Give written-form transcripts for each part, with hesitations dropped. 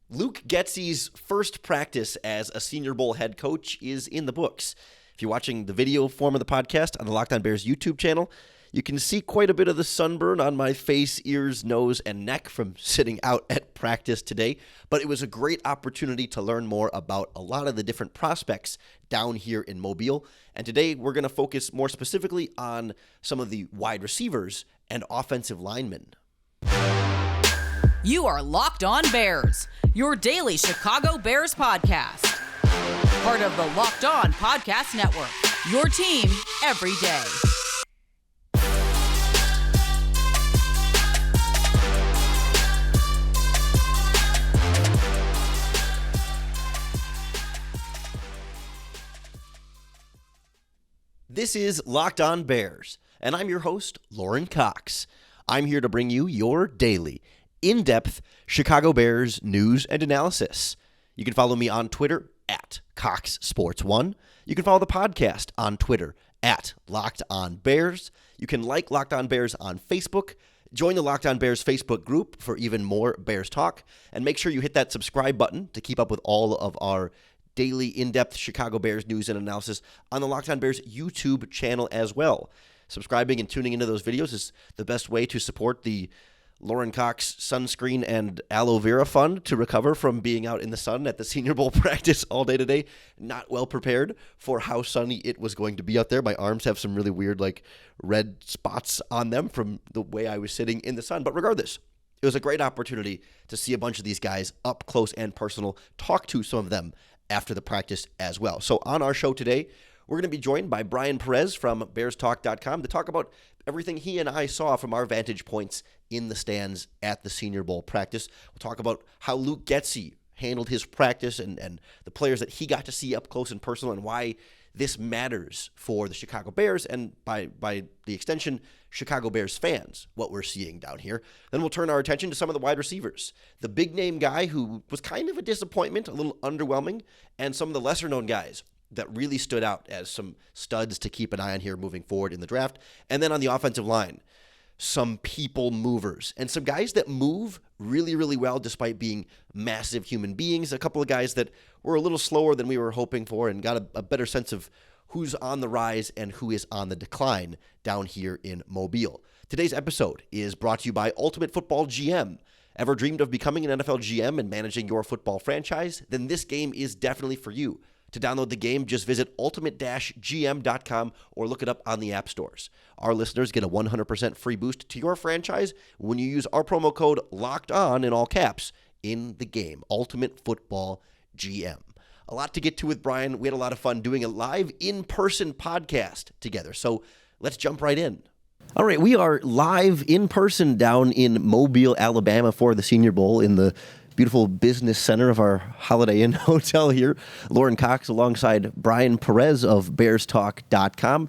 Luke Getsy's first practice as a Senior Bowl head coach is in the books. If you're watching the video form of the podcast on the Locked On Bears YouTube channel, you can see quite a bit of the sunburn on my face, ears, nose, and neck from sitting out at practice today. But it was a great opportunity to learn more about a lot of the different prospects down here in Mobile. And today we're going to focus more specifically on some of the wide receivers and offensive linemen. You are Locked On Bears, your daily Chicago Bears podcast. Part of the Locked On Podcast Network, your team every day. This is Locked On Bears, and I'm your host, Lorin Cox. I'm here to bring you your daily, in-depth Chicago Bears news and analysis. You can follow me on Twitter at CoxSports1. You can follow the podcast on Twitter at Locked On Bears. You can like Locked On Bears on Facebook. Join the Locked On Bears Facebook group for even more Bears talk. And make sure you hit that subscribe button to keep up with all of our daily in-depth Chicago Bears news and analysis on the Locked On Bears YouTube channel as well. Subscribing and tuning into those videos is the best way to support the Lorin Cox Sunscreen and Aloe Vera Fund to recover from being out in the sun at the Senior Bowl practice all day today. Not well prepared for how sunny it was going to be out there. My arms have some really weird, red spots on them from the way I was sitting in the sun. But regardless, it was a great opportunity to see a bunch of these guys up close and personal, talk to some of them after the practice as well. So on our show today, we're going to be joined by Bryan Perez from BearsTalk.com to talk about everything he and I saw from our vantage points in the stands at the Senior Bowl practice. We'll talk about how Luke Getsy handled his practice and the players that he got to see up close and personal and why this matters for the Chicago Bears and by the extension, Chicago Bears fans, what we're seeing down here. Then we'll turn our attention to some of the wide receivers. The big-name guy who was kind of a disappointment, a little underwhelming, and some of the lesser-known guys that really stood out as some studs to keep an eye on here moving forward in the draft. And then on the offensive line, some people movers and some guys that move really, really well despite being massive human beings. A couple of guys that were a little slower than we were hoping for and got a better sense of who's on the rise and who is on the decline down here in Mobile. Today's episode is brought to you by Ultimate Football GM. Ever dreamed of becoming an NFL GM and managing your football franchise? Then this game is definitely for you. To download the game, just visit ultimate-gm.com or look it up on the app stores. Our listeners get a 100% free boost to your franchise when you use our promo code LOCKEDON in all caps in the game. Ultimate Football GM. A lot to get to with Bryan. We had a lot of fun doing a live in-person podcast together. So let's jump right in. All right, we are live in person down in Mobile, Alabama for the Senior Bowl in the beautiful business center of our Holiday Inn hotel here. Lorin Cox alongside Bryan Perez of BearsTalk.com,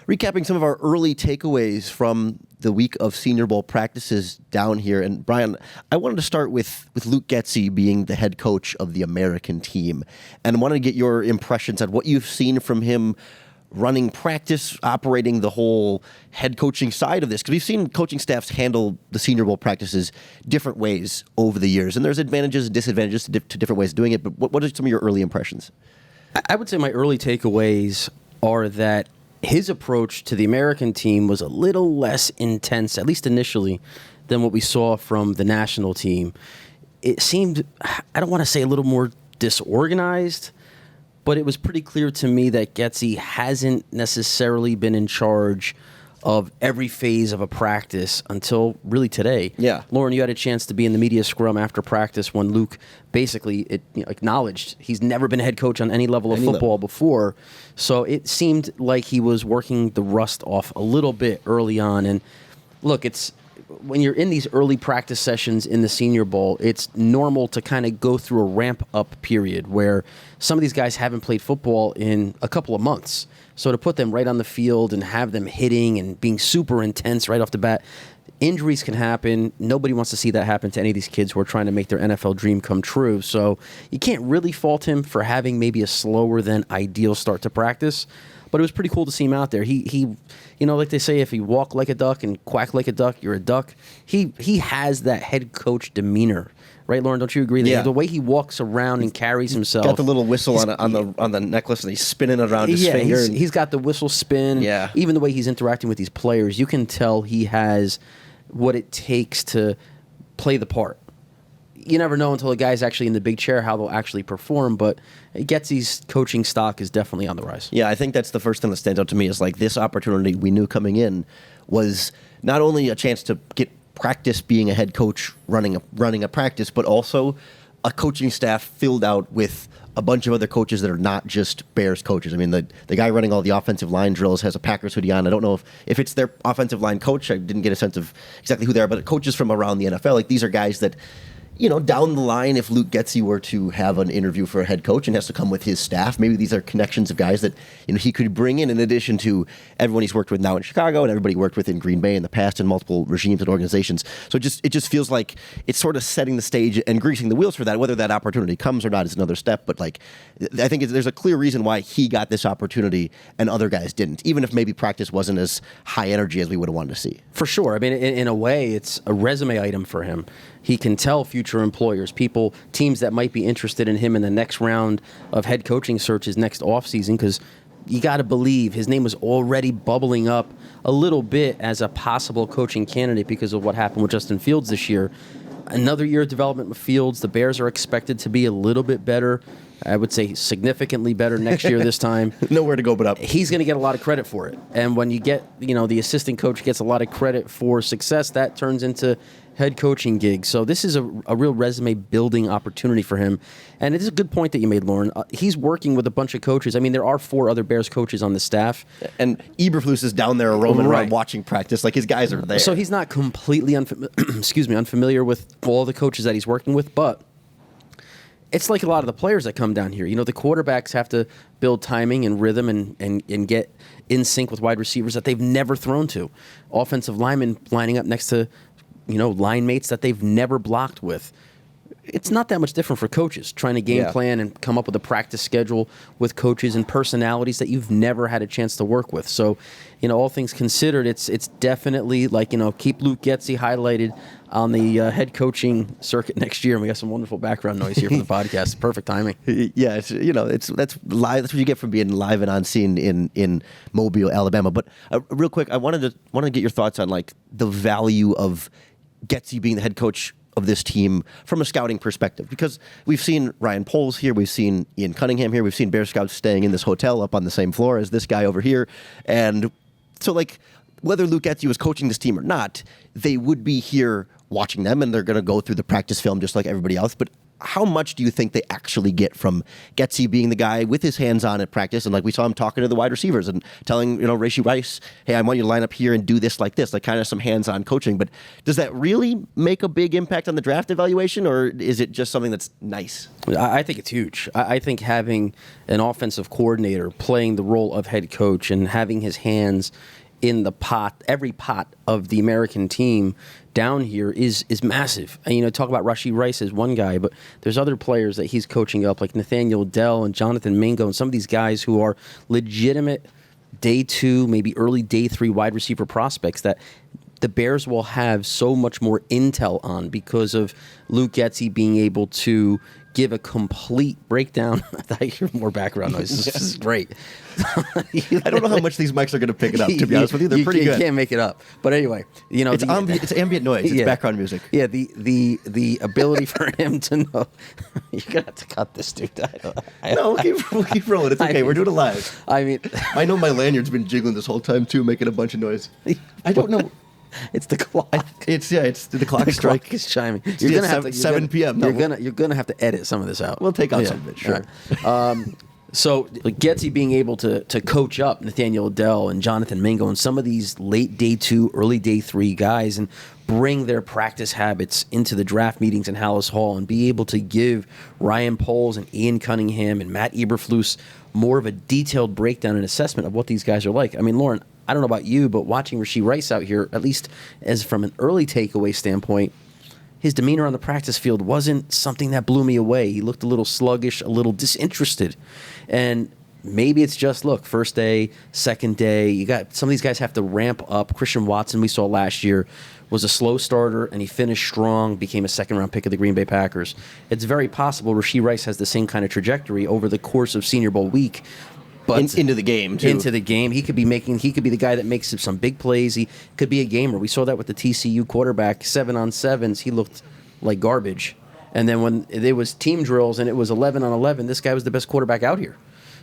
recapping some of our early takeaways from the week of Senior Bowl practices down here. And Bryan, I wanted to start with Luke Getsy being the head coach of the American team, and I wanted to get your impressions on what you've seen from him running practice, operating the whole head coaching side of this, because we've seen coaching staffs handle the Senior Bowl practices different ways over the years, and there's advantages and disadvantages to different ways of doing it, but what are some of your early impressions? I would say my early takeaways are that his approach to the American team was a little less intense, at least initially, than what we saw from the national team. It seemed, I don't want to say a little more disorganized, but it was pretty clear to me that Getsy hasn't necessarily been in charge of every phase of a practice until really today. Yeah. Lorin, you had a chance to be in the media scrum after practice when Luke basically acknowledged he's never been a head coach on any level of football before. So it seemed like he was working the rust off a little bit early on. And look, when you're in these early practice sessions in the Senior Bowl, it's normal to kind of go through a ramp-up period where some of these guys haven't played football in a couple of months. So to put them right on the field and have them hitting and being super intense right off the bat, injuries can happen. Nobody wants to see that happen to any of these kids who are trying to make their NFL dream come true. So you can't really fault him for having maybe a slower than ideal start to practice. But it was pretty cool to see him out there. He like they say, if you walk like a duck and quack like a duck, you're a duck. He has that head coach demeanor. Right, Lorin, don't you agree? The way he walks around and carries himself. Got the little whistle on the necklace, and he's spinning it around his finger. He's got the whistle spin. Yeah. Even the way he's interacting with these players, you can tell he has what it takes to play the part. You never know until a guy's actually in the big chair how they'll actually perform, but Getsy's coaching stock is definitely on the rise. Yeah, I think that's the first thing that stands out to me is like this opportunity we knew coming in was not only a chance to get practice being a head coach running a practice, but also a coaching staff filled out with a bunch of other coaches that are not just Bears coaches. I mean, the guy running all the offensive line drills has a Packers hoodie on. I don't know if it's their offensive line coach. I didn't get a sense of exactly who they are, but coaches from around the NFL. Like, these are guys that, down the line, if Luke Getsy were to have an interview for a head coach and has to come with his staff, maybe these are connections of guys that he could bring in addition to everyone he's worked with now in Chicago and everybody he worked with in Green Bay in the past in multiple regimes and organizations. So it just feels like it's sort of setting the stage and greasing the wheels for that. Whether that opportunity comes or not is another step. But I think there's a clear reason why he got this opportunity and other guys didn't, even if maybe practice wasn't as high energy as we would have wanted to see. For sure. I mean, in a way, it's a resume item for him. He can tell future employers, teams that might be interested in him in the next round of head coaching searches next offseason, because you got to believe his name was already bubbling up a little bit as a possible coaching candidate because of what happened with Justin Fields this year. Another year of development with Fields. The Bears are expected to be a little bit better. I would say significantly better next year this time. Nowhere to go but up. He's going to get a lot of credit for it. And when you get, the assistant coach gets a lot of credit for success, that turns into head coaching gigs. So this is a real resume building opportunity for him. And it is a good point that you made, Lorin. He's working with a bunch of coaches. I mean, there are 4 other Bears coaches on the staff. And Eberflus is down there roaming around watching practice. Like, his guys are there. So he's not completely unfamiliar with all the coaches that he's working with, but it's like a lot of the players that come down here. The quarterbacks have to build timing and rhythm and get in sync with wide receivers that they've never thrown to. Offensive linemen lining up next to line mates that they've never blocked with. It's not that much different for coaches trying to game plan and come up with a practice schedule with coaches and personalities that you've never had a chance to work with. So, all things considered, it's definitely keep Luke Getsy highlighted on the head coaching circuit next year. And we got some wonderful background noise here for the podcast. Perfect timing. Yeah, that's live. That's what you get from being live and on scene in Mobile, Alabama. But real quick, I wanted to get your thoughts on the value of Getsy being the head coach of this team from a scouting perspective, because we've seen Ryan Poles here, we've seen Ian Cunningham here, we've seen Bear scouts staying in this hotel up on the same floor as this guy over here, and so whether Luke Getsy was coaching this team or not, they would be here watching them, and they're going to go through the practice film just like everybody else. But how much do you think they actually get from Getsy being the guy with his hands on at practice? And we saw him talking to the wide receivers and telling, Rashee Rice, hey, I want you to line up here and do this like this, kind of some hands-on coaching. But does that really make a big impact on the draft evaluation, or is it just something that's nice? I think it's huge. I think having an offensive coordinator playing the role of head coach and having his hands in the every pot of the American team down here is massive. And, talk about Rashee Rice as one guy, but there's other players that he's coaching up, like Nathaniel Dell and Jonathan Mingo, and some of these guys who are legitimate day 2, maybe early day 3 wide receiver prospects that the Bears will have so much more intel on because of Luke Getsy being able to give a complete breakdown. I hear more background noise. This is great. I don't know how much these mics are going to pick it up, to be honest with you. They're pretty good. You can't make it up. But anyway, it's ambient noise. It's background music. Yeah, the ability for him to know. You're going to have to cut this, dude. No, we'll keep rolling. It's okay. We're doing it live. I know my lanyard's been jiggling this whole time, too, making a bunch of noise. I don't know. It's the clock. It's the clock strike. Clock is chiming. You're gonna have to 7 p.m. You're gonna have to edit some of this out. We'll take out some of it, sure. Right. So Getsy being able to coach up Nathaniel Dell and Jonathan Mingo and some of these late day 2, early day 3 guys and bring their practice habits into the draft meetings in Hallis Hall and be able to give Ryan Poles and Ian Cunningham and Matt Eberflus more of a detailed breakdown and assessment of what these guys are like. I mean, Lorin, I don't know about you, but watching Rashee Rice out here, at least as from an early takeaway standpoint, his demeanor on the practice field wasn't something that blew me away. He looked a little sluggish, a little disinterested. And maybe it's just, look, first day, second day, you got some of these guys have to ramp up. Christian Watson, we saw last year, was a slow starter, and he finished strong, became a second-round pick of the Green Bay Packers. It's very possible Rashee Rice has the same kind of trajectory over the course of Senior Bowl week. But into the game, too. Into the game. He could be the guy that makes some big plays. He could be a gamer. We saw that with the TCU quarterback, 7-on-7s. He looked like garbage. And then when there was team drills and it was 11-on-11, this guy was the best quarterback out here.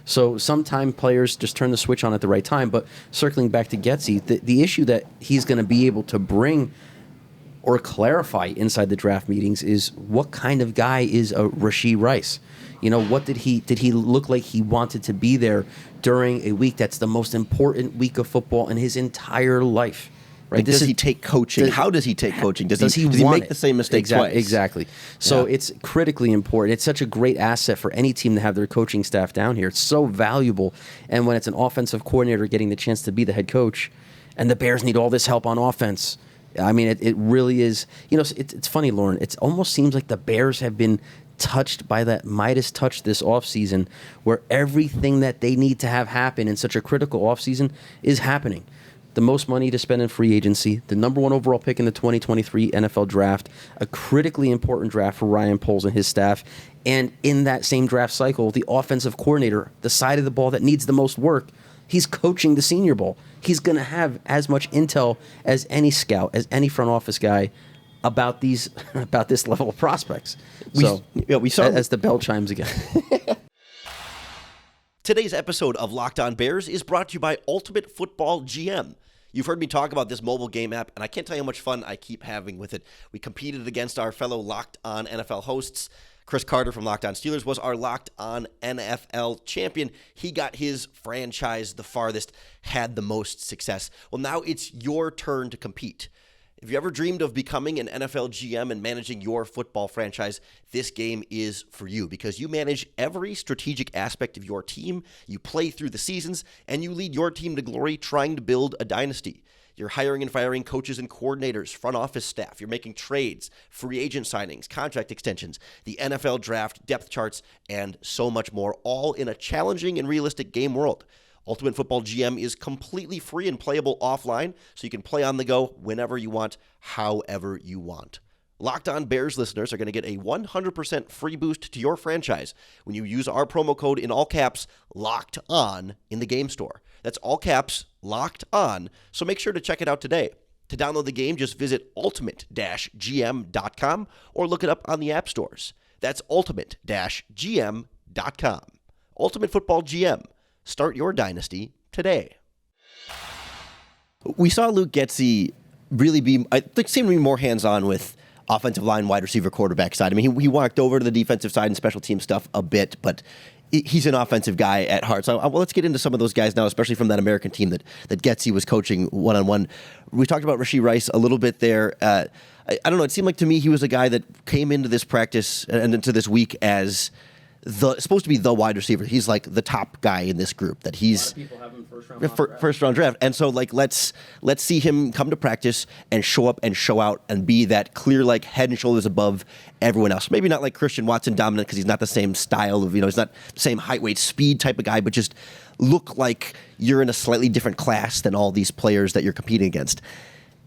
So sometimes players just turn the switch on at the right time. But circling back to Getsy, the issue that he's going to be able to bring or clarify inside the draft meetings is what kind of guy is a Rashee Rice? What did he look like he wanted to be there during a week that's the most important week of football in his entire life? Right? Does he take coaching? How does he take coaching? Does he make the same mistake twice? Exactly. So it's critically important. It's such a great asset for any team to have their coaching staff down here. It's so valuable. And when it's an offensive coordinator getting the chance to be the head coach, and the Bears need all this help on offense, I mean, it really is. It's funny, Lorin. It almost seems like the Bears have been touched by that Midas touch this offseason, where everything that they need to have happen in such a critical offseason is happening. The most money to spend in free agency, the number 1 overall pick in the 2023 NFL draft, a critically important draft for Ryan Poles and his staff, and in that same draft cycle, the offensive coordinator, the side of the ball that needs the most work, he's coaching the Senior Bowl. He's going to have as much intel as any scout, as any front office guy about this level of prospects. We saw as the bell chimes again. Today's episode of Locked On Bears is brought to you by Ultimate Football GM. You've heard me talk about this mobile game app, and I can't tell you how much fun I keep having with it. We competed against our fellow Locked On NFL hosts. Chris Carter from Locked On Steelers was our Locked On NFL champion. He got his franchise the farthest, had the most success. Well, now it's your turn to compete. If you ever dreamed of becoming an NFL GM and managing your football franchise, this game is for you because you manage every strategic aspect of your team, you play through the seasons, and you lead your team to glory trying to build a dynasty. You're hiring and firing coaches and coordinators, front office staff. You're making trades, free agent signings, contract extensions, the NFL draft, depth charts, and so much more, all in a challenging and realistic game world. Ultimate Football GM is completely free and playable offline, so you can play on the go whenever you want, however you want. Locked On Bears listeners are going to get a 100% free boost to your franchise when you use our promo code in all caps, Locked On, in the game store. That's all caps, Locked On, so make sure to check it out today. To download the game, just visit ultimate-gm.com or look it up on the app stores. That's ultimate-gm.com. Ultimate Football GM. Start your dynasty today. We saw Luke Getsy really seem to be more hands-on with offensive line, wide receiver, quarterback side. I mean, he walked over to the defensive side and special team stuff a bit, but he's an offensive guy at heart. So let's get into some of those guys now, especially from that American team that Getsy was coaching one-on-one. We talked about Rashee Rice a little bit there. I don't know. It seemed like to me he was a guy that came into this practice and into this week as supposed to be the wide receiver. He's like the top guy in this group. That he's people have him first round draft. And so let's see him come to practice and show up and show out and be that clear head and shoulders above everyone else. Maybe not like Christian Watson dominant because he's not the same style of he's not the same height, weight, speed type of guy, but just look like you're in a slightly different class than all these players that you're competing against.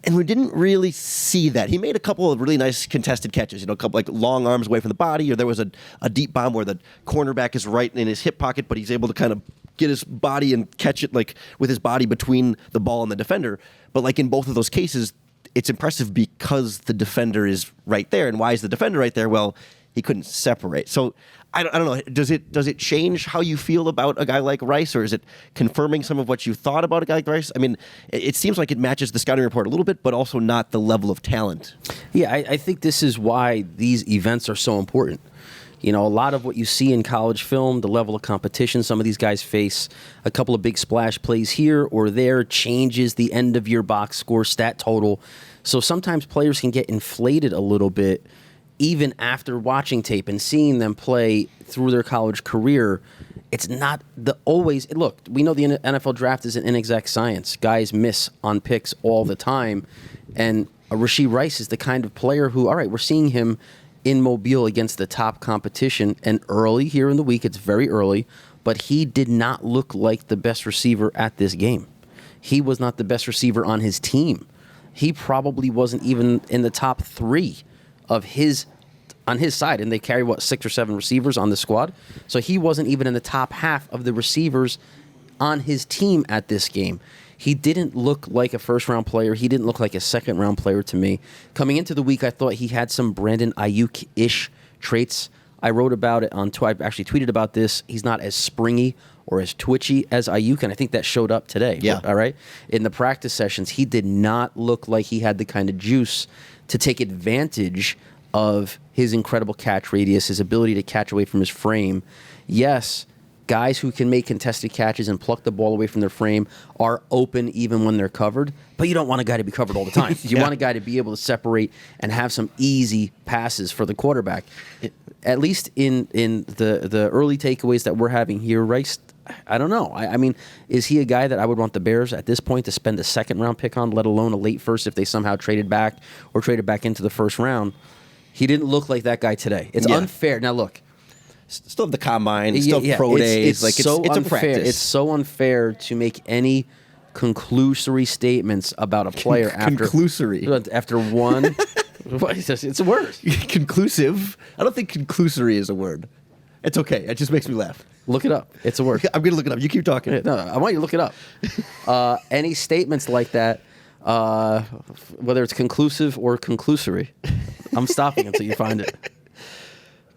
And we didn't really see that. He made a couple of really nice contested catches, a couple long arms away from the body, or there was a deep bomb where the cornerback is right in his hip pocket, but he's able to kind of get his body and catch it with his body between the ball and the defender. But in both of those cases, it's impressive because the defender is right there. And why is the defender right there? Well, he couldn't separate. So I don't know. Does it change how you feel about a guy like Rice, or is it confirming some of what you thought about a guy like Rice? I mean, it seems like it matches the scouting report a little bit, but also not the level of talent. Yeah, I think this is why these events are so important. A lot of what you see in college film, the level of competition some of these guys face, a couple of big splash plays here or there changes the end of your box score stat total. So sometimes players can get inflated a little bit even after watching tape and seeing them play through their college career. It's not look, we know the NFL draft is an inexact science. Guys miss on picks all the time. And Rashee Rice is the kind of player who, all right, we're seeing him in Mobile against the top competition, and early here in the week, it's very early, but he did not look like the best receiver at this game. He was not the best receiver on his team. He probably wasn't even in the top 3 of on his side, and they carry, 6 or 7 receivers on the squad? So he wasn't even in the top half of the receivers on his team at this game. He didn't look like a first-round player. He didn't look like a second-round player to me. Coming into the week, I thought he had some Brandon Ayuk-ish traits. I wrote about it on Twitter. I actually tweeted about this. He's not as springy or as twitchy as Ayuk, and I think that showed up today. Yeah. All right? In the practice sessions, he did not look like he had the kind of juice to take advantage of his incredible catch radius, his ability to catch away from his frame. Yes, guys who can make contested catches and pluck the ball away from their frame are open even when they're covered, but you don't want a guy to be covered all the time. You want a guy to be able to separate and have some easy passes for the quarterback. At least in the early takeaways that we're having here, Rice, I don't know. I mean, is he a guy that I would want the Bears at this point to spend a second-round pick on, let alone a late first if they somehow traded back or traded back into the first round? He didn't look like that guy today. It's unfair. Now, look. Still have the combine, still have pro days. It's so it's unfair. a practice. It's so unfair to make any conclusory statements about a player after one. What is this? It's a word. Conclusive. I don't think conclusory is a word. It's okay. It just makes me laugh. Look it up. It's a word. I'm going to look it up. You keep talking. No, I want you to look it up. Any statements like that, whether it's conclusive or conclusory, I'm stopping until you find it.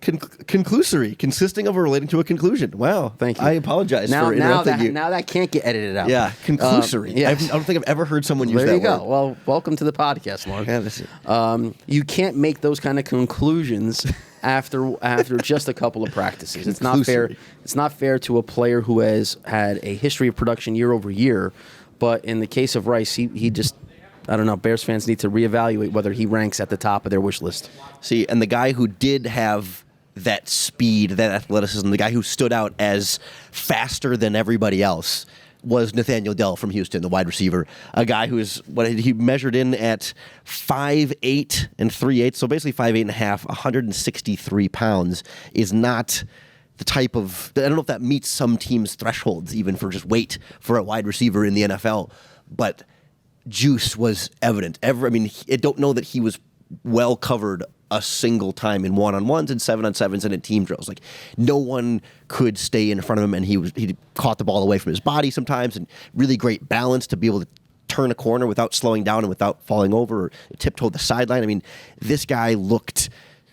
Conclusory, consisting of or relating to a conclusion. Wow. Thank you. I apologize for interrupting you. Now that can't get edited out. Yeah, conclusory. Yes. I don't think I've ever heard someone use that word. There you go. Well, welcome to the podcast, Mark. Yeah, you can't make those kind of conclusions after just a couple of practices. It's not fair. It's not fair to a player who has had a history of production year over year. But in the case of Rice, he just, I don't know, Bears fans need to reevaluate whether he ranks at the top of their wish list. See, and the guy who did have that speed, that athleticism, the guy who stood out as faster than everybody else was Nathaniel Dell from Houston, the wide receiver, a guy who is what he measured in at 5'8" and 3/8", so basically 5'8" and a half, 163 pounds, is not the type of, I don't know if that meets some teams' thresholds even for just weight for a wide receiver in the NFL, but juice was evident. I don't know that he was well covered a single time in one-on-ones and 7-on-7s and in team drills. Like, no one could stay in front of him, and he caught the ball away from his body sometimes, and really great balance to be able to turn a corner without slowing down and without falling over or tiptoe the sideline. I mean, this guy looked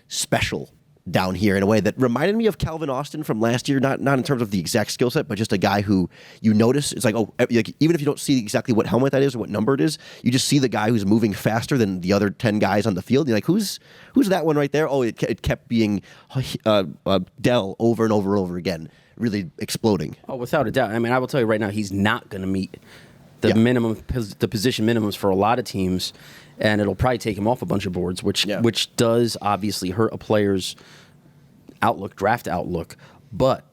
special down here in a way that reminded me of Calvin Austin from last year, not in terms of the exact skill set, but just a guy who you notice, it's like, even if you don't see exactly what helmet that is or what number it is, you just see the guy who's moving faster than the other 10 guys on the field. You're like, who's that one right there? Oh, it kept being Dell over and over and over again, really exploding. Oh, without a doubt. I mean, I will tell you right now, he's not going to meet the position minimums for a lot of teams, and it'll probably take him off a bunch of boards, which does obviously hurt a player's draft outlook. But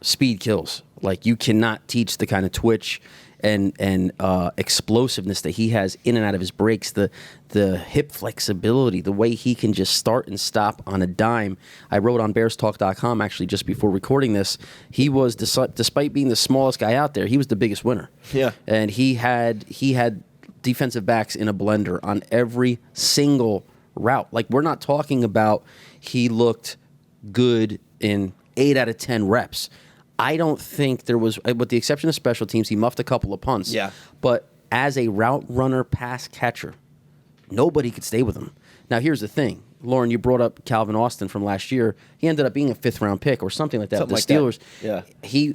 speed kills. Like, you cannot teach the kind of twitch and explosiveness that he has in and out of his breaks, the hip flexibility, the way he can just start and stop on a dime. I wrote on BearsTalk.com actually just before recording this. He was, despite being the smallest guy out there, he was the biggest winner. Yeah, and he had defensive backs in a blender on every single route. Like, we're not talking about he looked good in 8 out of 10 reps. I don't think there was, with the exception of special teams, he muffed a couple of punts. Yeah. But as a route runner, pass catcher, nobody could stay with him. Now, here's the thing. Lorin, you brought up Calvin Austin from last year. He ended up being a 5th-round pick or something like that. Something the like Steelers. That. Yeah.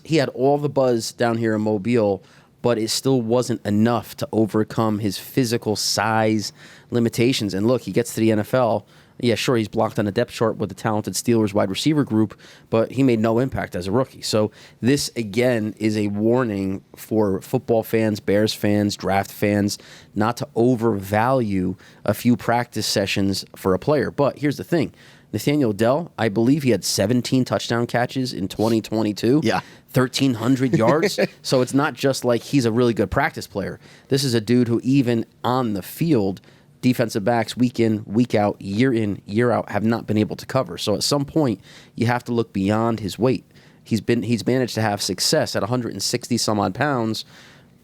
He had all the buzz down here in Mobile, but it still wasn't enough to overcome his physical size limitations. And look, he gets to the NFL. Yeah, sure, he's blocked on the depth chart with the talented Steelers wide receiver group, but he made no impact as a rookie. So this, again, is a warning for football fans, Bears fans, draft fans, not to overvalue a few practice sessions for a player. But here's the thing. Nathaniel Dell, I believe he had 17 touchdown catches in 2022. Yeah. 1,300 yards. So it's not just like he's a really good practice player. This is a dude who, even on the field, defensive backs week in, week out, year out have not been able to cover. So at some point, you have to look beyond his weight. He's managed to have success at 160 some odd pounds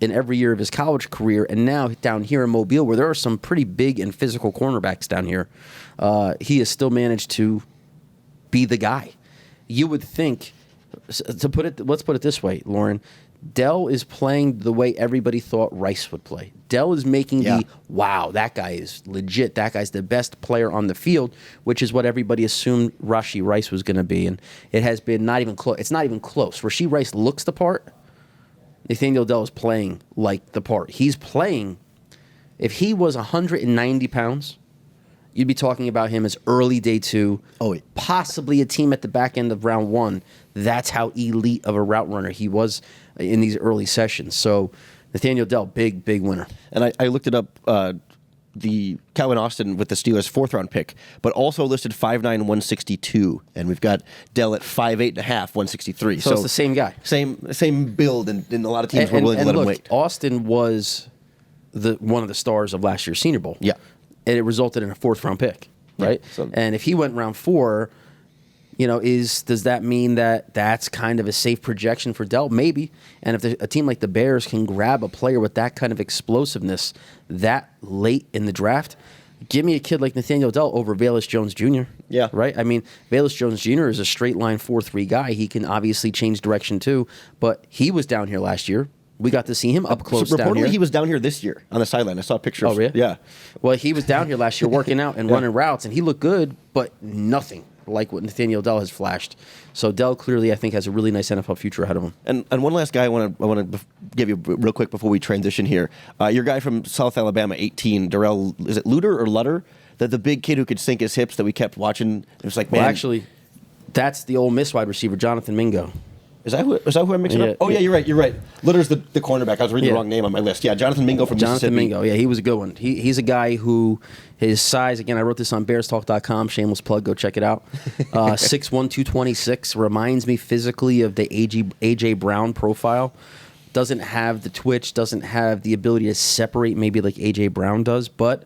in every year of his college career, and now down here in Mobile, where there are some pretty big and physical cornerbacks down here, he has still managed to be the guy. You would think, let's put it this way, Lorin, Dell is playing the way everybody thought Rice would play. Dell is making wow, that guy is legit. That guy's the best player on the field, which is what everybody assumed Rashee Rice was going to be. And it has been not even close. It's not even close. Rashee Rice looks the part. Nathaniel Dell is playing like the part. He's playing. If he was 190 pounds, you'd be talking about him as early day 2, possibly a team at the back end of round 1. That's how elite of a route runner he was in these early sessions. So Nathaniel Dell, big winner. And I looked it up, the Calvin Austin with the Steelers' 4th-round pick, but also listed 5'9", 162. And we've got Dell at 5'8 and a half, 163. So it's the same guy. Same build, and a lot of teams were willing to let him wait. Austin was one of the stars of last year's Senior Bowl. Yeah. And it resulted in a 4th-round pick, right? Yeah, and if he went round 4, does that mean that that's kind of a safe projection for Dell? Maybe. And if a team like the Bears can grab a player with that kind of explosiveness that late in the draft, give me a kid like Nathaniel Dell over Velus Jones Jr. Yeah. Right? I mean, Velus Jones Jr. is a straight line 4-3 guy. He can obviously change direction too, but he was down here last year. We got to see him up close down here. Reportedly, he was down here this year on the sideline. I saw pictures. Oh, really? Yeah. Well, he was down here last year working out and running routes, and he looked good, but nothing like what Nathaniel Dell has flashed. So Dell clearly, I think, has a really nice NFL future ahead of him. And one last guy I want to give you real quick before we transition here. Your guy from South Alabama, 18, Darrell, is it Luter or Lutter? The big kid who could sink his hips that we kept watching. It was like, man. Well, actually, that's the Ole Miss wide receiver, Jonathan Mingo. Is that who I'm mixing up? Oh, yeah, you're right. Lutter's the cornerback. I was reading the wrong name on my list. Yeah, Jonathan Mingo from Mississippi. Jonathan Mingo, yeah, he was a good one. He's a guy who, his size, again, I wrote this on bearstalk.com, shameless plug, go check it out. 6'1", 226, reminds me physically of the A.J. Brown profile. Doesn't have the twitch, doesn't have the ability to separate maybe like A.J. Brown does, but,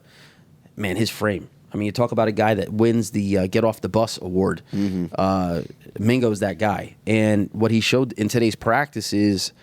man, his frame. I mean, you talk about a guy that wins the Get Off the Bus award. Mm-hmm. Mingo's that guy. And what he showed in today's practice is,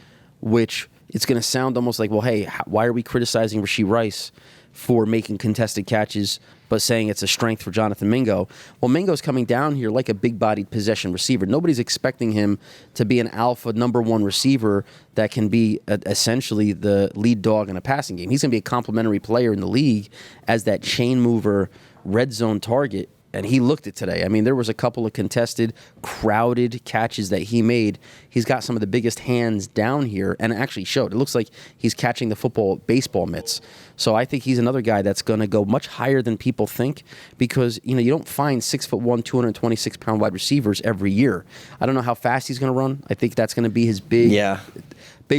which it's going to sound almost like, well, hey, why are we criticizing Rashee Rice for making contested catches but saying it's a strength for Jonathan Mingo? Well, Mingo's coming down here like a big-bodied possession receiver. Nobody's expecting him to be an alpha number 1 receiver that can be essentially the lead dog in a passing game. He's going to be a complementary player in the league as that chain mover, red zone target, and he looked it today. I mean, there was a couple of contested, crowded catches that he made. He's got some of the biggest hands down here, and it actually showed. It looks like he's catching the baseball mitts. So I think he's another guy that's going to go much higher than people think because, you don't find 6'1", 226-pound wide receivers every year. I don't know how fast he's going to run. I think that's going to be his big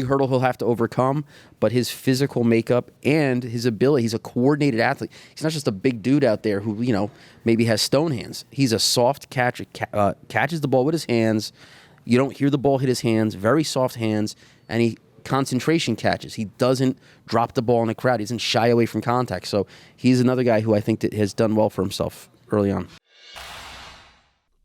hurdle he'll have to overcome, but his physical makeup and his ability, he's a coordinated athlete. He's not just a big dude out there who, maybe has stone hands. He's a soft catcher, catches the ball with his hands. You don't hear the ball hit his hands, very soft hands, and he concentration catches. He doesn't drop the ball in the crowd. He doesn't shy away from contact. So he's another guy who I think that has done well for himself early on.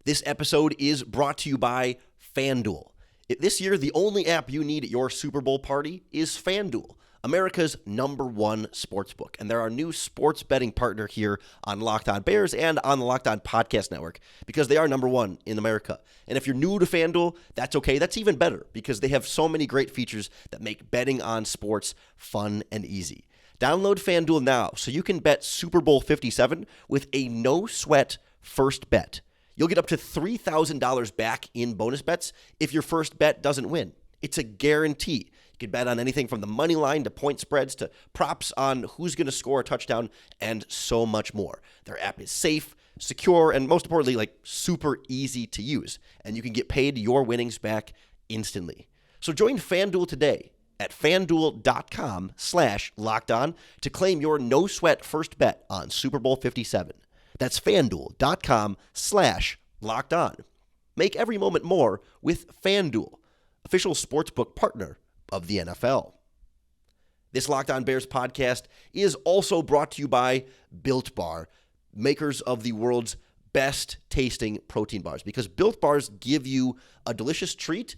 This episode is brought to you by FanDuel. This year, the only app you need at your Super Bowl party is FanDuel, America's #1 sportsbook. And they're our new sports betting partner here on Locked On Bears and on the Locked On Podcast Network because they are #1 in America. And if you're new to FanDuel, that's okay. That's even better because they have so many great features that make betting on sports fun and easy. Download FanDuel now so you can bet Super Bowl 57 with a no-sweat first bet. You'll get up to $3,000 back in bonus bets if your first bet doesn't win. It's a guarantee. You can bet on anything from the money line to point spreads to props on who's going to score a touchdown and so much more. Their app is safe, secure, and most importantly, super easy to use. And you can get paid your winnings back instantly. So join FanDuel today at FanDuel.com/lockedon to claim your no-sweat first bet on Super Bowl 57. That's FanDuel.com/lockedon. Make every moment more with FanDuel, official sportsbook partner of the NFL. This Locked On Bears podcast is also brought to you by Built Bar, makers of the world's best tasting protein bars, because Built Bars give you a delicious treat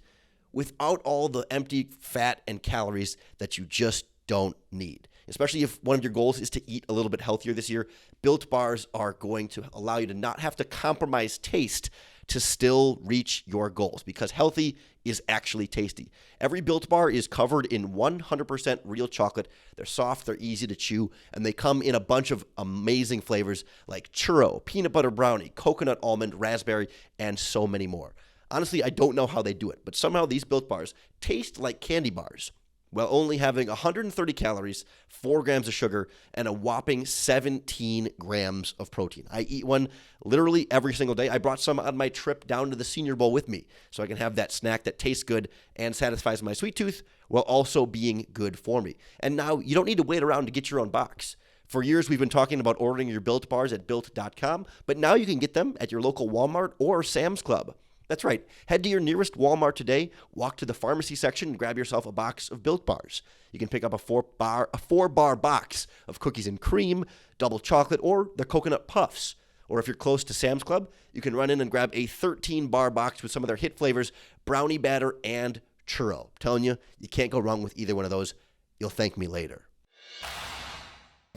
without all the empty fat and calories that you just don't need. Especially if one of your goals is to eat a little bit healthier this year, Built Bars are going to allow you to not have to compromise taste to still reach your goals, because healthy is actually tasty. Every Built Bar is covered in 100% real chocolate. They're soft, they're easy to chew, and they come in a bunch of amazing flavors like churro, peanut butter brownie, coconut almond, raspberry, and so many more. Honestly, I don't know how they do it, but somehow these Built Bars taste like candy bars, while only having 130 calories, 4 grams of sugar, and a whopping 17 grams of protein. I eat one literally every single day. I brought some on my trip down to the Senior Bowl with me, so I can have that snack that tastes good and satisfies my sweet tooth while also being good for me. And now you don't need to wait around to get your own box. For years, we've been talking about ordering your Built Bars at Built.com, but now you can get them at your local Walmart or Sam's Club. That's right. Head to your nearest Walmart today, walk to the pharmacy section, and grab yourself a box of Built Bars. You can pick up a four-bar box of cookies and cream, double chocolate, or the coconut puffs. Or if you're close to Sam's Club, you can run in and grab a 13-bar box with some of their hit flavors, brownie batter and churro. I'm telling you, you can't go wrong with either one of those. You'll thank me later.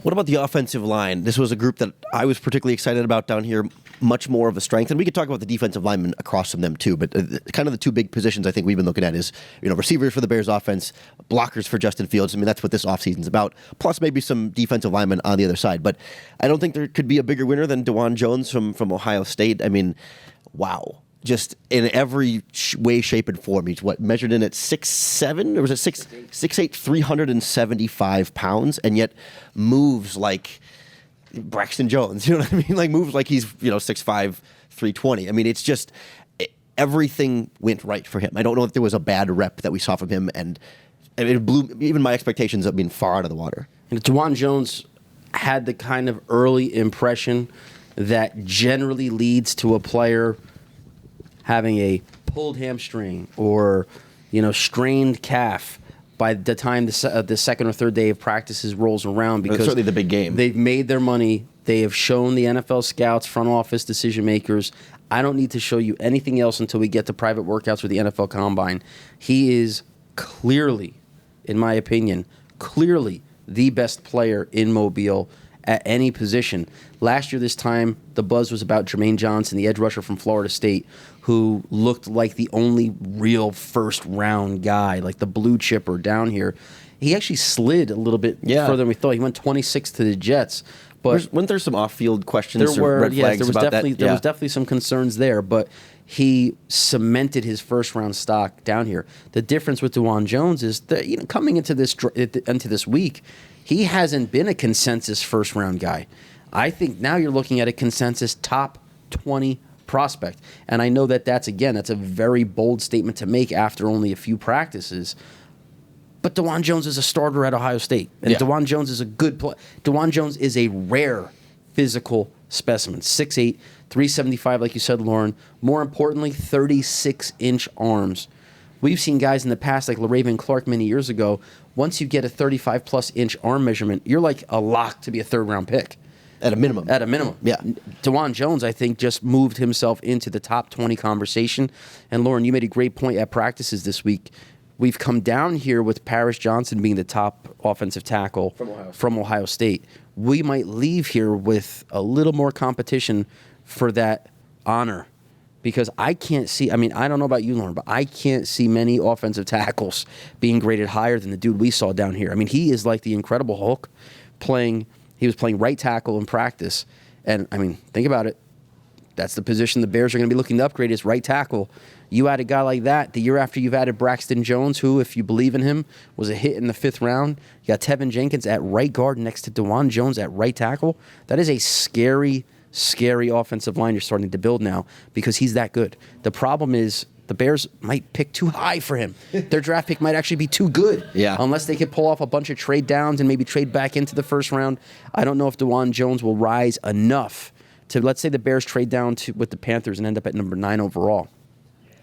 What about the offensive line? This was a group that I was particularly excited about down here, much more of a strength. And we could talk about the defensive linemen across from them too, but kind of the two big positions I think we've been looking at is, receivers for the Bears offense, blockers for Justin Fields. I mean, that's what this offseason's about, plus maybe some defensive linemen on the other side. But I don't think there could be a bigger winner than Dawand Jones from Ohio State. I mean, wow. Just in every way, shape, and form. He's measured in at 6'7", or was it 6'8", 375 pounds, and yet moves like Braxton Jones. You know what I mean? Like moves like he's 6'5", 320. I mean, it's just everything went right for him. I don't know if there was a bad rep that we saw from him, and it blew even my expectations of being far out of the water. And Dawand Jones had the kind of early impression that generally leads to a player having a pulled hamstring or, strained calf by the time the second or third day of practices rolls around, because certainly the big game. They've made their money. They have shown the NFL scouts, front office decision makers, I don't need to show you anything else until we get to private workouts or the NFL Combine. He is clearly, in my opinion, the best player in Mobile at any position. Last year, this time, the buzz was about Jermaine Johnson, the edge rusher from Florida State, who looked like the only real first-round guy, like the blue chipper down here. He actually slid a little bit further than we thought. He went 26 to the Jets. But weren't there some off-field questions or red flags about that? There was definitely some concerns there, but he cemented his first-round stock down here. The difference with Dawand Jones is that coming into this week, he hasn't been a consensus first-round guy. I think now you're looking at a consensus top 20 prospect. And I know that's a very bold statement to make after only a few practices. But Dawand Jones is a starter at Ohio State. And Dawand Jones is a good player. Dawand Jones is a rare physical specimen. 6'8", 375, like you said, Lorin. More importantly, 36-inch arms. We've seen guys in the past like LaRaven Clark many years ago. Once you get a 35-plus inch arm measurement, you're like a lock to be a third-round pick. At a minimum. Yeah. Dawand Jones, I think, just moved himself into the top 20 conversation. And, Lorin, you made a great point at practices this week. We've come down here with Paris Johnson being the top offensive tackle from Ohio State. We might leave here with a little more competition for that honor. Because I can't see, I don't know about you, Lorin, but I can't see many offensive tackles being graded higher than the dude we saw down here. He is like the Incredible Hulk he was playing right tackle in practice. And, think about it. That's the position the Bears are going to be looking to upgrade is right tackle. You add a guy like that the year after you've added Braxton Jones, who, if you believe in him, was a hit in the 5th round. You got Tevin Jenkins at right guard next to Dawand Jones at right tackle. That is a scary offensive line you're starting to build now because he's that good. The problem is the Bears might pick too high for him. Their draft pick might actually be too good. Yeah. Unless they could pull off a bunch of trade downs and maybe trade back into the first round. I don't know if Dawand Jones will rise enough to, let's say the Bears trade down with the Panthers and end up at number 9 overall.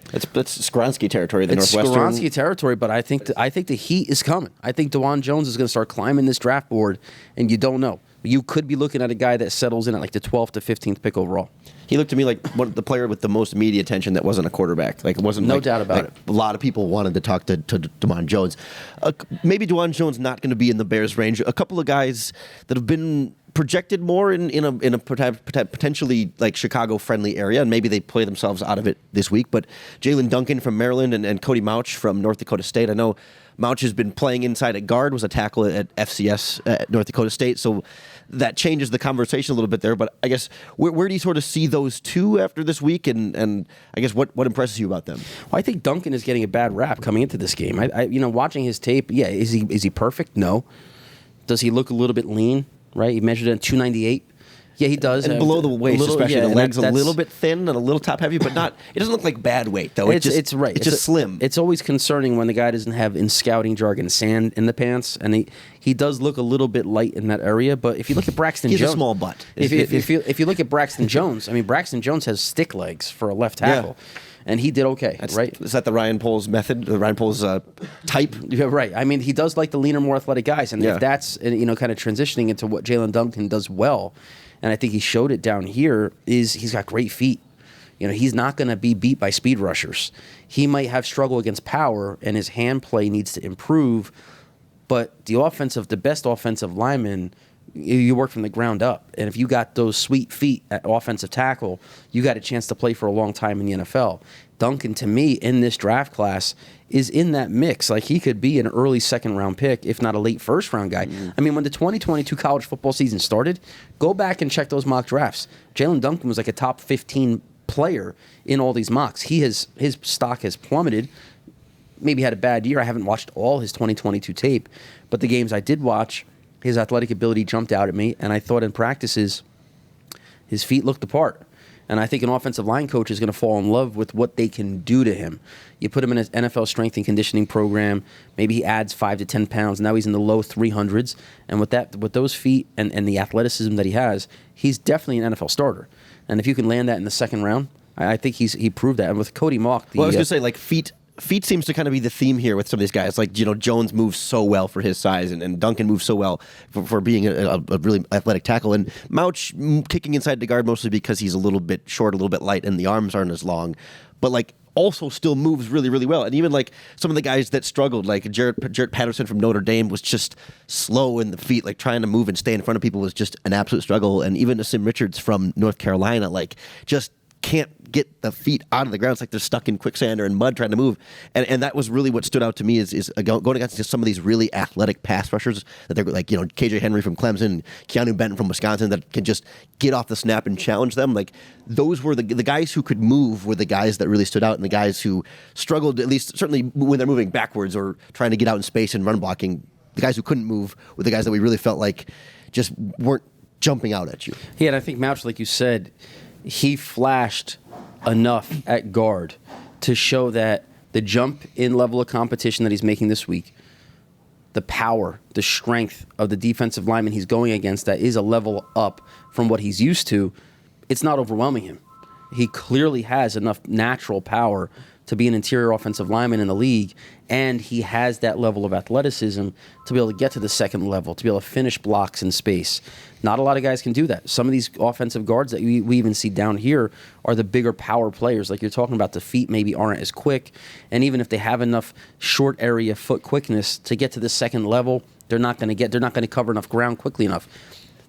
That's Skoronski territory, the It's Northwestern. Skoronski territory, but I think the heat is coming. I think Dawand Jones is going to start climbing this draft board, and you don't know. You could be looking at a guy that settles in at like the 12th to 15th pick overall. He looked to me like the player with the most media attention that wasn't a quarterback. Like it wasn't no doubt about it. A lot of people wanted to talk to Dawand Jones. Maybe Dawand Jones not going to be in the Bears range. A couple of guys that have been projected more in a potentially like Chicago friendly area, and maybe they play themselves out of it this week. But Jalen Duncan from Maryland and Cody Mauch from North Dakota State. I know Mauch has been playing inside at guard, was a tackle at FCS at North Dakota State, so that changes the conversation a little bit there. But I guess where do you sort of see those two after this week, and I guess what impresses you about them? Well, I think Duncan is getting a bad rap coming into this game. I watching his tape, yeah, is he perfect? No. Does he look a little bit lean? Right, he measured at 298. Yeah, he does. And below the waist, especially the legs a little bit thin and a little top heavy, but not. It doesn't look like bad weight though. It's right. It's just slim. It's always concerning when the guy doesn't have, in scouting jargon, sand in the pants, and he does look a little bit light in that area. But if you look at Braxton Jones, he's a small butt. If you look at Braxton Jones, I mean, Braxton Jones has stick legs for a left tackle. Yeah. And he did okay, right? Is that the Ryan Poles method, the Ryan Poles type? Yeah, right. I mean, he does like the leaner, more athletic guys. And if that's, kind of transitioning into what Jalen Duncan does well, and I think he showed it down here, is he's got great feet. He's not going to be beat by speed rushers. He might have struggle against power, and his hand play needs to improve. But the best offensive lineman, you work from the ground up. And if you got those sweet feet at offensive tackle, you got a chance to play for a long time in the NFL. Duncan, to me, in this draft class, is in that mix. Like, he could be an early second-round pick, if not a late first-round guy. Mm-hmm. I mean, when the 2022 college football season started, go back and check those mock drafts. Jalen Duncan was like a top 15 player in all these mocks. His stock has plummeted. Maybe had a bad year. I haven't watched all his 2022 tape, but the games I did watch, his athletic ability jumped out at me, and I thought in practices his feet looked the part. And I think an offensive line coach is going to fall in love with what they can do to him. You put him in an NFL strength and conditioning program, maybe he adds 5 to 10 pounds. Now he's in the low 300s. And with those feet and the athleticism that he has, he's definitely an NFL starter. And if you can land that in the second round, I think he proved that. And with Cody Mauch, I was going to say, like, feet seems to kind of be the theme here with some of these guys. Like, Jones moves so well for his size, and Duncan moves so well for being a really athletic tackle. And Mauch kicking inside the guard mostly because he's a little bit short, a little bit light, and the arms aren't as long. But, like, also still moves really, really well. And even, like, some of the guys that struggled, like Jarrett Patterson from Notre Dame was just slow in the feet, like, trying to move and stay in front of people was just an absolute struggle. And even Asim Richards from North Carolina, like, just can't get the feet out of the ground. It's like they're stuck in quicksand or in mud trying to move. And that was really what stood out to me is going against some of these really athletic pass rushers that they're like, KJ Henry from Clemson, Keanu Benton from Wisconsin that can just get off the snap and challenge them. Like, those were the guys who could move were the guys that really stood out, and the guys who struggled, at least certainly when they're moving backwards or trying to get out in space and run blocking, the guys who couldn't move were the guys that we really felt like just weren't jumping out at you. Yeah, and I think Mauch, like you said, he flashed enough at guard to show that the jump in level of competition that he's making this week, the power, the strength of the defensive lineman he's going against that is a level up from what he's used to, it's not overwhelming him. He clearly has enough natural power to be an interior offensive lineman in the league, and he has that level of athleticism to be able to get to the second level, to be able to finish blocks in space. Not a lot of guys can do that. Some of these offensive guards that we even see down here are the bigger power players. Like you're talking about, the feet maybe aren't as quick, and even if they have enough short area foot quickness to get to the second level, they're not going to cover enough ground quickly enough.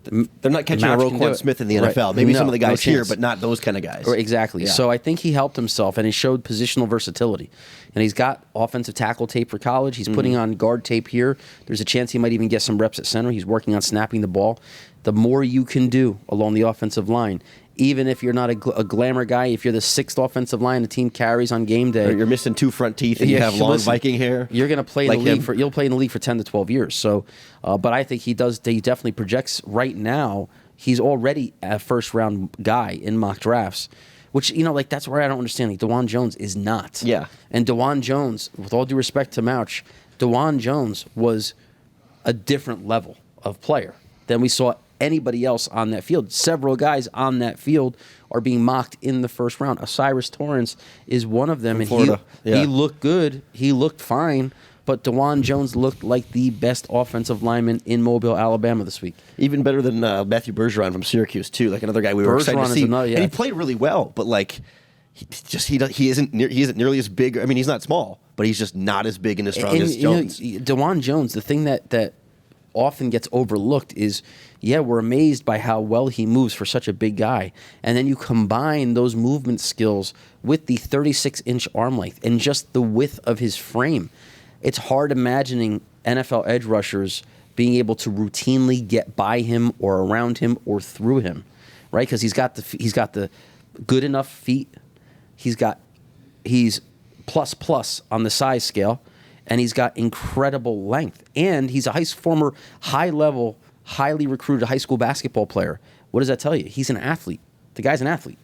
They're not catching a Roquan Smith in the NFL. Right. Maybe some of the guys here, but not those kind of guys. Exactly. Yeah. So I think he helped himself, and he showed positional versatility. And he's got offensive tackle tape for college. He's putting on guard tape here. There's a chance he might even get some reps at center. He's working on snapping the ball. The more you can do along the offensive line, even if you're not a glamour guy, if you're the sixth offensive line the team carries on game day, or you're missing two front teeth and you have long Viking hair, you're going to play in the league you'll play in the league for 10 to 12 years. So, but I think he definitely projects right now. He's already a first round guy in mock drafts, which that's where I don't understand. Like, Dawand Jones is not. Yeah. And Dawand Jones, with all due respect to Mauch, Dawand Jones was a different level of player than we saw anybody else on that field. Several guys on that field are being mocked in the first round. Osiris Torrance is one of them, From and Florida. he looked good. He looked fine. But Dawand Jones looked like the best offensive lineman in Mobile, Alabama this week. Even better than Matthew Bergeron from Syracuse, too. Like another guy we were excited to see. And he played really well, but like he isn't nearly as big. I mean, he's not small, but he's just not as big and as strong as Jones. Dawand Jones, the thing that often gets overlooked is, we're amazed by how well he moves for such a big guy. And then you combine those movement skills with the 36-inch arm length and just the width of his frame. It's hard imagining NFL edge rushers being able to routinely get by him or around him or through him, right? Because he's got the good enough feet. He's plus on the size scale, and he's got incredible length. And he's a former high-level, highly recruited high school basketball player. What does that tell you? He's an athlete. The guy's an athlete.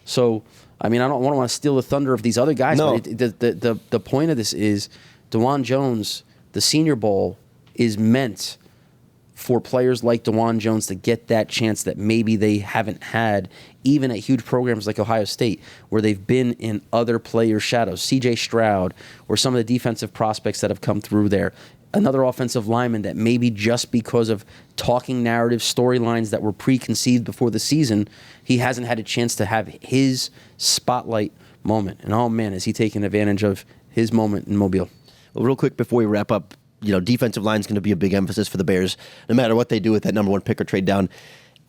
So, I mean, I don't want to steal the thunder of these other guys, but the point of this is Dawand Jones, the Senior Bowl, is meant for players like Dawand Jones to get that chance that maybe they haven't had, even at huge programs like Ohio State, where they've been in other players' shadows. C.J. Stroud, or some of the defensive prospects that have come through there. Another offensive lineman that maybe just because of talking narrative storylines that were preconceived before the season, he hasn't had a chance to have his spotlight moment. And oh man, is he taking advantage of his moment in Mobile. Well, real quick before we wrap up, defensive line is going to be a big emphasis for the Bears, no matter what they do with that number 1 pick or trade down.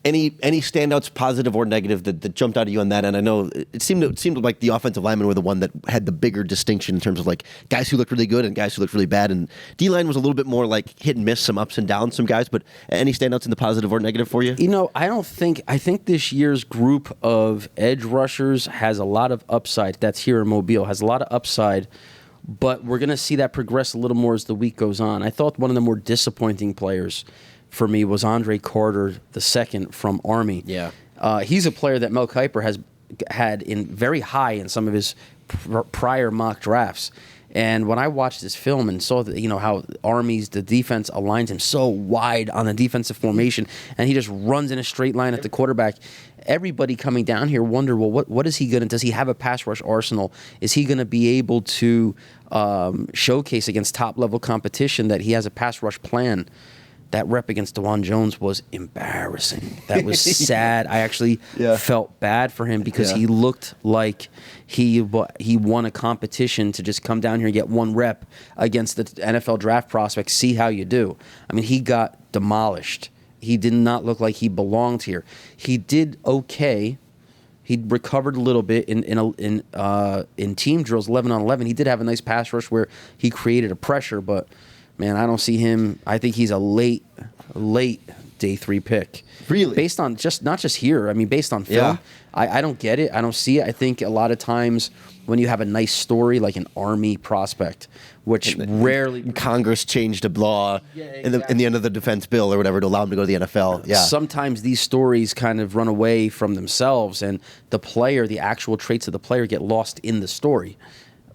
Any standouts, positive or negative, that jumped out at you on that? And I know it seemed like the offensive linemen were the one that had the bigger distinction in terms of like guys who looked really good and guys who looked really bad. And D-line was a little bit more like hit and miss, some ups and downs, some guys. But any standouts in the positive or negative for you? I think this year's group of edge rushers has a lot of upside. That's here in Mobile, has a lot of upside. But we're going to see that progress a little more as the week goes on. I thought one of the more disappointing players for me was Andre Carter II from Army. Yeah. He's a player that Mel Kiper has had in very high in some of his prior mock drafts. And when I watched this film and saw that, how Army's the defense aligns him so wide on the defensive formation, and he just runs in a straight line at the quarterback. Everybody coming down here wonder, well, what is he going to? Does he have a pass rush arsenal? Is he going to be able to showcase against top level competition that he has a pass rush plan? That rep against Dawand Jones was embarrassing. That was sad. I actually felt bad for him because he looked like he won a competition to just come down here and get one rep against the NFL draft prospects, see how you do. I mean, he got demolished. He did not look like he belonged here. He did okay. He recovered a little bit in team drills, 11-on-11. He did have a nice pass rush where he created a pressure, but man, I don't see him. I think he's a late day 3 pick. Really? Based on not just here. I mean, based on film. I don't get it. I don't see it. I think a lot of times when you have a nice story like an Army prospect, which rarely Congress changed a law in the end of the defense bill or whatever to allow him to go to the NFL. Yeah. Sometimes these stories kind of run away from themselves, and the actual traits of the player get lost in the story.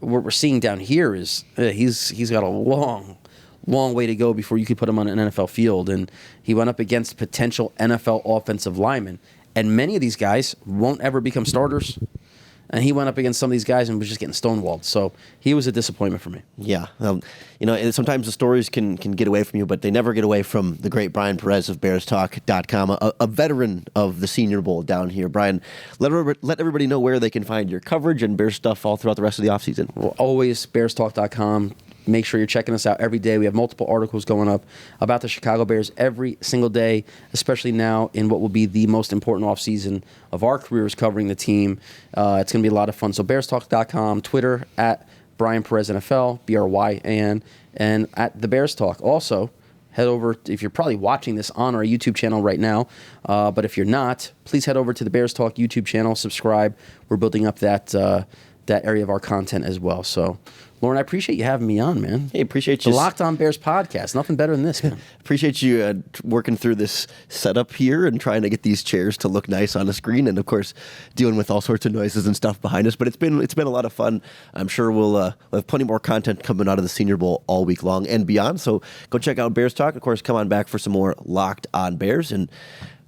What we're seeing down here is he's got a long way to go before you could put him on an NFL field. And he went up against potential NFL offensive linemen. And many of these guys won't ever become starters. And he went up against some of these guys and was just getting stonewalled. So he was a disappointment for me. Yeah. Sometimes the stories can get away from you, but they never get away from the great Bryan Perez of BearsTalk.com, a veteran of the Senior Bowl down here. Bryan, let everybody know where they can find your coverage and Bears stuff all throughout the rest of the offseason. Well, always BearsTalk.com. Make sure you're checking us out every day. We have multiple articles going up about the Chicago Bears every single day, especially now in what will be the most important offseason of our careers covering the team. It's going to be a lot of fun. So BearsTalk.com, Twitter at Bryan Perez NFL, BRYAN, and at the Bears Talk. Also, head over, if you're probably watching this on our YouTube channel right now, but if you're not, please head over to the Bears Talk YouTube channel, subscribe. We're building up that area of our content as well. So, Lorin, I appreciate you having me on, man. Hey, appreciate you. The Locked On Bears podcast. Nothing better than this, man. Appreciate you working through this setup here and trying to get these chairs to look nice on a screen, and of course, dealing with all sorts of noises and stuff behind us. But it's been a lot of fun. I'm sure we'll have plenty more content coming out of the Senior Bowl all week long and beyond. So go check out Bears Talk. Of course, come on back for some more Locked On Bears. And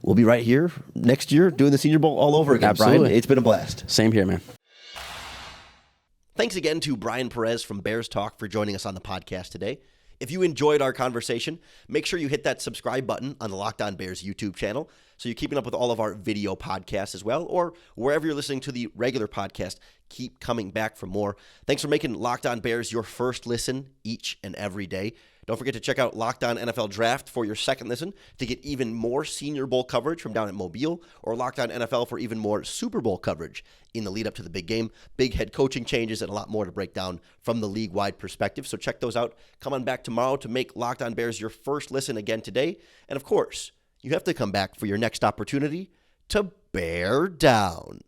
we'll be right here next year doing the Senior Bowl all over again. Absolutely. Brian, it's been a blast. Same here, man. Thanks again to Bryan Perez from Bears Talk for joining us on the podcast today. If you enjoyed our conversation, make sure you hit that subscribe button on the Locked On Bears YouTube channel so you're keeping up with all of our video podcasts as well, or wherever you're listening to the regular podcast, keep coming back for more. Thanks for making Locked On Bears your first listen each and every day. Don't forget to check out Locked On NFL Draft for your second listen to get even more Senior Bowl coverage from down at Mobile, or Locked On NFL for even more Super Bowl coverage in the lead up to the big game, big head coaching changes, and a lot more to break down from the league-wide perspective. So check those out. Come on back tomorrow to make Locked On Bears your first listen again today. And of course, you have to come back for your next opportunity to bear down.